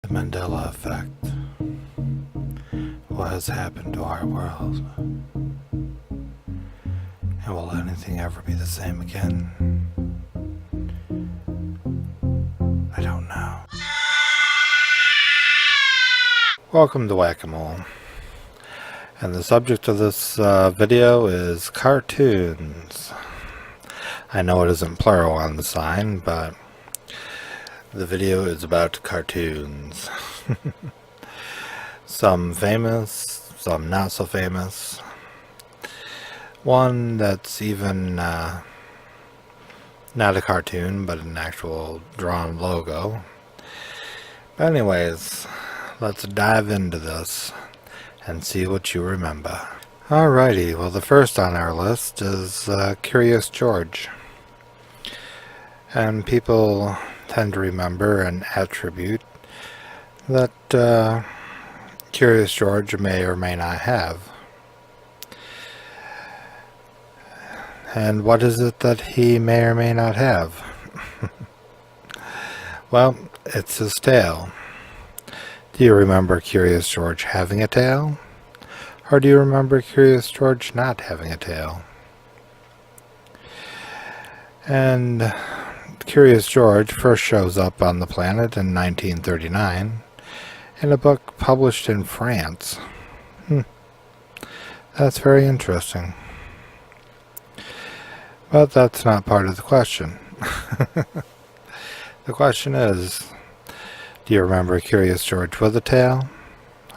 Mandela Effect. What has happened to our world? And will anything ever be the same again? I don't know. Welcome to Whack-A-Mole. And the subject of this video is cartoons. I know it isn't plural on the sign, but the video is about cartoons. Some famous, some not so famous. One that's even not a cartoon, but an actual drawn logo. But anyways, let's dive into this and see what you remember. Alrighty, well the first on our list is Curious George. And people tend to remember an attribute that Curious George may or may not have. And what is it that he may or may not have? Well, it's his tail. Do you remember Curious George having a tail? Or do you remember Curious George not having a tail? And Curious George first shows up on the planet in 1939 in a book published in France. That's very interesting. But that's not part of the question. The question is, do you remember Curious George with a tail?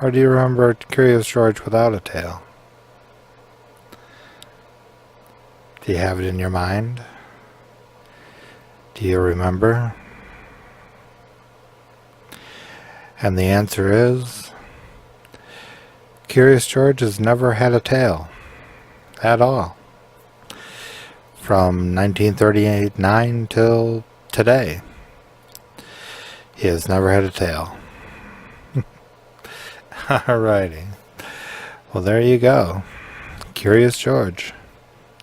Or do you remember Curious George without a tail? Do you have it in your mind? Do you remember? And the answer is, Curious George has never had a tail. At all. From 1939 till today. He has never had a tail. Alrighty. Well, there you go. Curious George.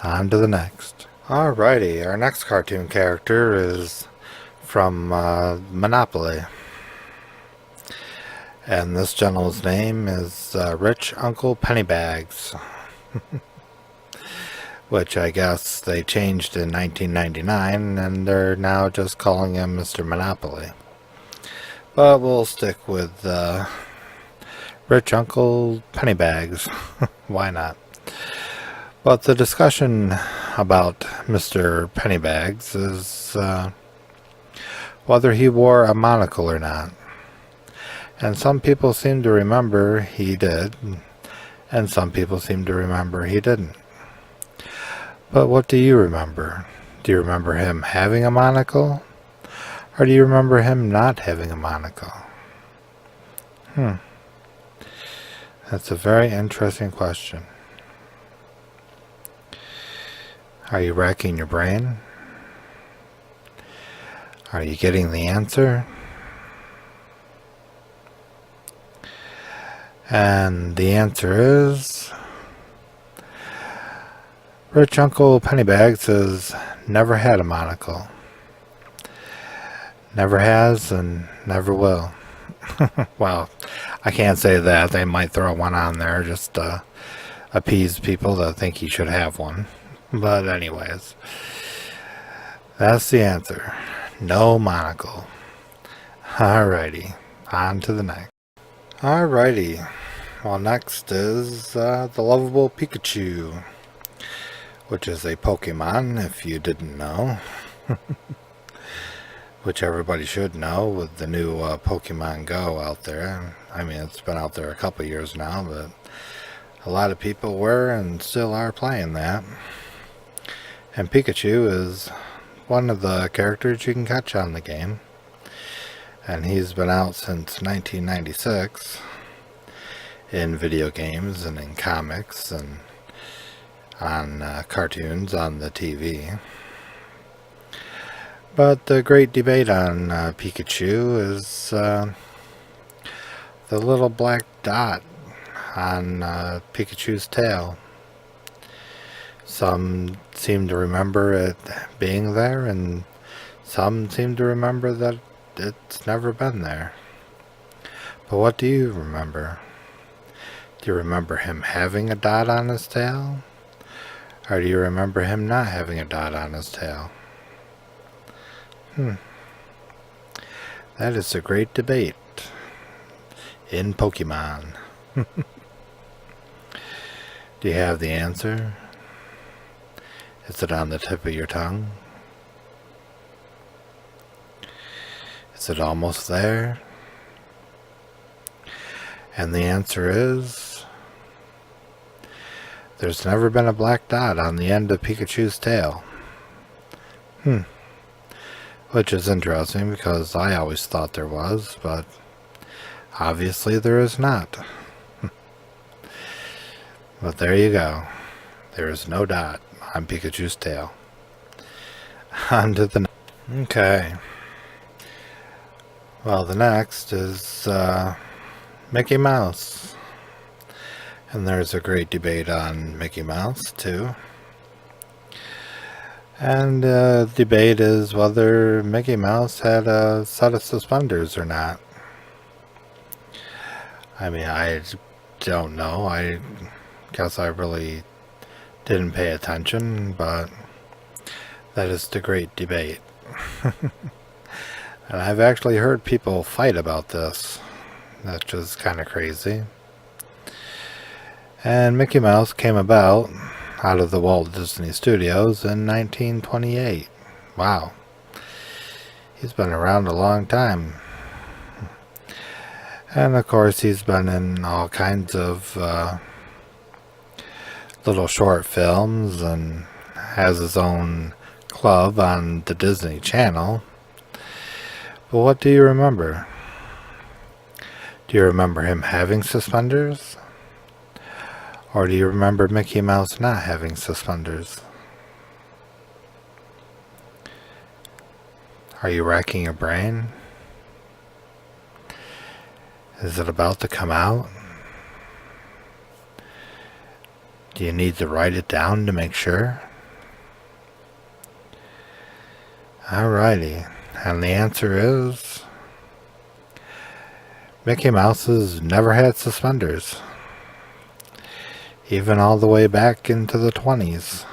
On to the next. Alrighty, our next cartoon character is from Monopoly. And this gentleman's name is Rich Uncle Pennybags. Which I guess they changed in 1999, and they're now just calling him Mr. Monopoly. But we'll stick with Rich Uncle Pennybags. Why not? But the discussion about Mr. Pennybags is whether he wore a monocle or not. And some people seem to remember he did, and some people seem to remember he didn't. But what do you remember? Do you remember him having a monocle? Or do you remember him not having a monocle? That's a very interesting question. Are you racking your brain? Are you getting the answer? And the answer is, Rich Uncle Pennybags has never had a monocle. Never has and never will. Well, I can't say that. They might throw one on there just to appease people that think he should have one. But anyways, that's the answer. No monocle. Alrighty, on to the next. Alrighty, well next is the lovable Pikachu, which is a Pokemon, if you didn't know. Which everybody should know with the new Pokemon Go out there. I mean, it's been out there a couple years now, but a lot of people were and still are playing that. And Pikachu is one of the characters you can catch on the game. And he's been out since 1996 in video games and in comics and on cartoons on the TV. But the great debate on Pikachu is the little black dot on Pikachu's tail. Some seem to remember it being there, and some seem to remember that it's never been there. But what do you remember? Do you remember him having a dot on his tail? Or do you remember him not having a dot on his tail? That is a great debate in Pokemon. Do you have the answer? Is it on the tip of your tongue? Is it almost there? And the answer is, there's never been a black dot on the end of Pikachu's tail. Which is interesting because I always thought there was, but obviously there is not. But there you go. There is no dot on Pikachu's tail. On to the next. Okay. Well, the next is Mickey Mouse. And there's a great debate on Mickey Mouse, too. And the debate is whether Mickey Mouse had a set of suspenders or not. I mean, I don't know. I guess I really didn't pay attention, but that is the great debate. And I've actually heard people fight about this. That's just kind of crazy. And Mickey Mouse came about out of the Walt Disney Studios in 1928. Wow. He's been around a long time. And of course he's been in all kinds of little short films and has his own club on the Disney Channel. But what do you remember? Do you remember him having suspenders? Or do you remember Mickey Mouse not having suspenders? Are you racking your brain? Is it about to come out? Do you need to write it down to make sure? Alrighty, and the answer is Mickey Mouse has never had suspenders. Even all the way back into the 20s.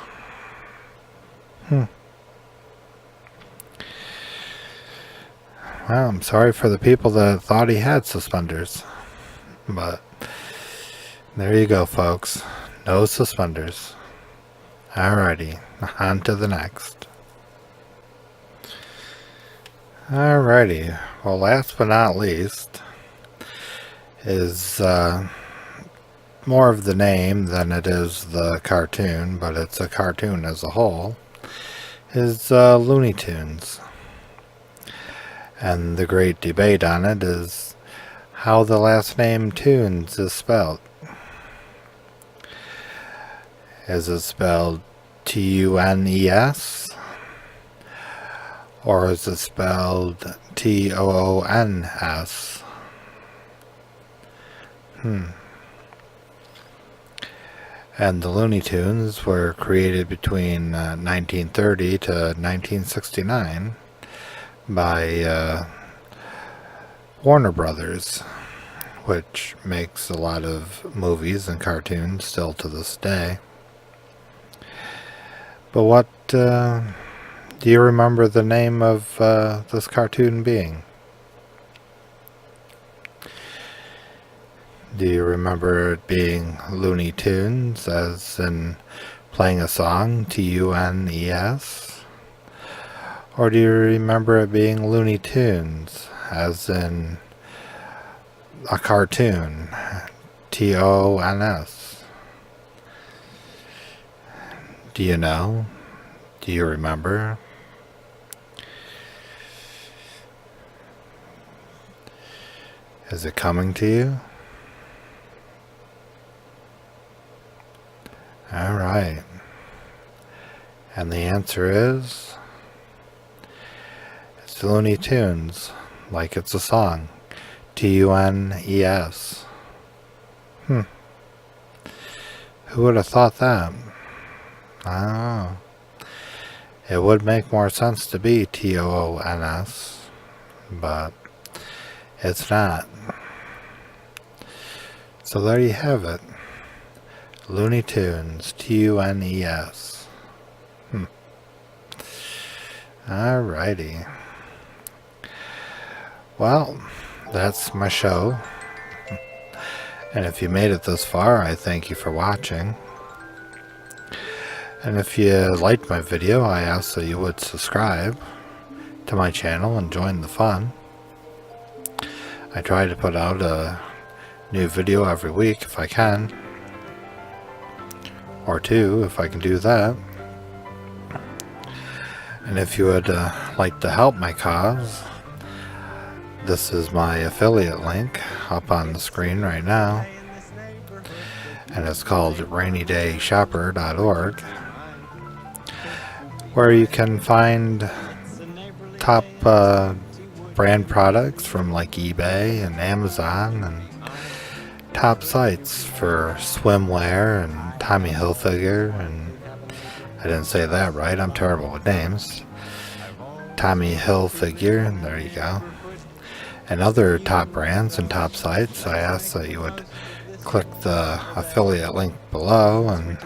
Well, I'm sorry for the people that thought he had suspenders. But there you go, folks. No suspenders. Alrighty, on to the next. Alrighty, well, last but not least is more of the name than it is the cartoon, but it's a cartoon as a whole, is Looney Tunes. And the great debate on it is how the last name Tunes is spelled. Is it spelled Tunes? Or is it spelled Toons? And the Looney Tunes were created between 1930 to 1969 by Warner Brothers, which makes a lot of movies and cartoons still to this day. But what do you remember the name of this cartoon being? Do you remember it being Looney Tunes, as in playing a song, Tunes? Or do you remember it being Looney Tunes, as in a cartoon, Tons? Do you know? Do you remember? Is it coming to you? Alright. And the answer is, it's Looney Tunes, like it's a song. Tunes. Who would have thought that? I don't know. It would make more sense to be Tons, but it's not. So there you have it. Looney Tunes, Tunes. Alrighty. Well, that's my show. And if you made it this far, I thank you for watching. And if you liked my video, I ask that you would subscribe to my channel and join the fun. I try to put out a new video every week if I can. Or two, if I can do that. And if you would like to help my cause, this is my affiliate link up on the screen right now. And it's called rainyDayShopper.org, where you can find top brand products from like eBay and Amazon, and top sites for swimwear and Tommy Hilfiger, and I didn't say that right, I'm terrible with names. Tommy Hilfiger, there you go. And other top brands and top sites. I ask that you would click the affiliate link below and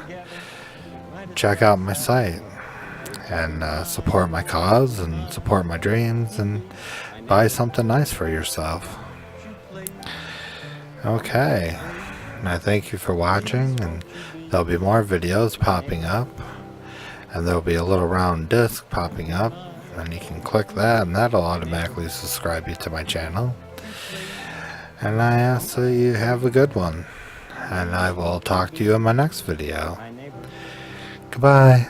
check out my site and support my cause and support my dreams and buy something nice for yourself. Okay, and I thank you for watching, and there'll be more videos popping up, and there'll be a little round disc popping up, and you can click that and that'll automatically subscribe you to my channel. And I ask that you have a good one, and I will talk to you in my next video. Goodbye.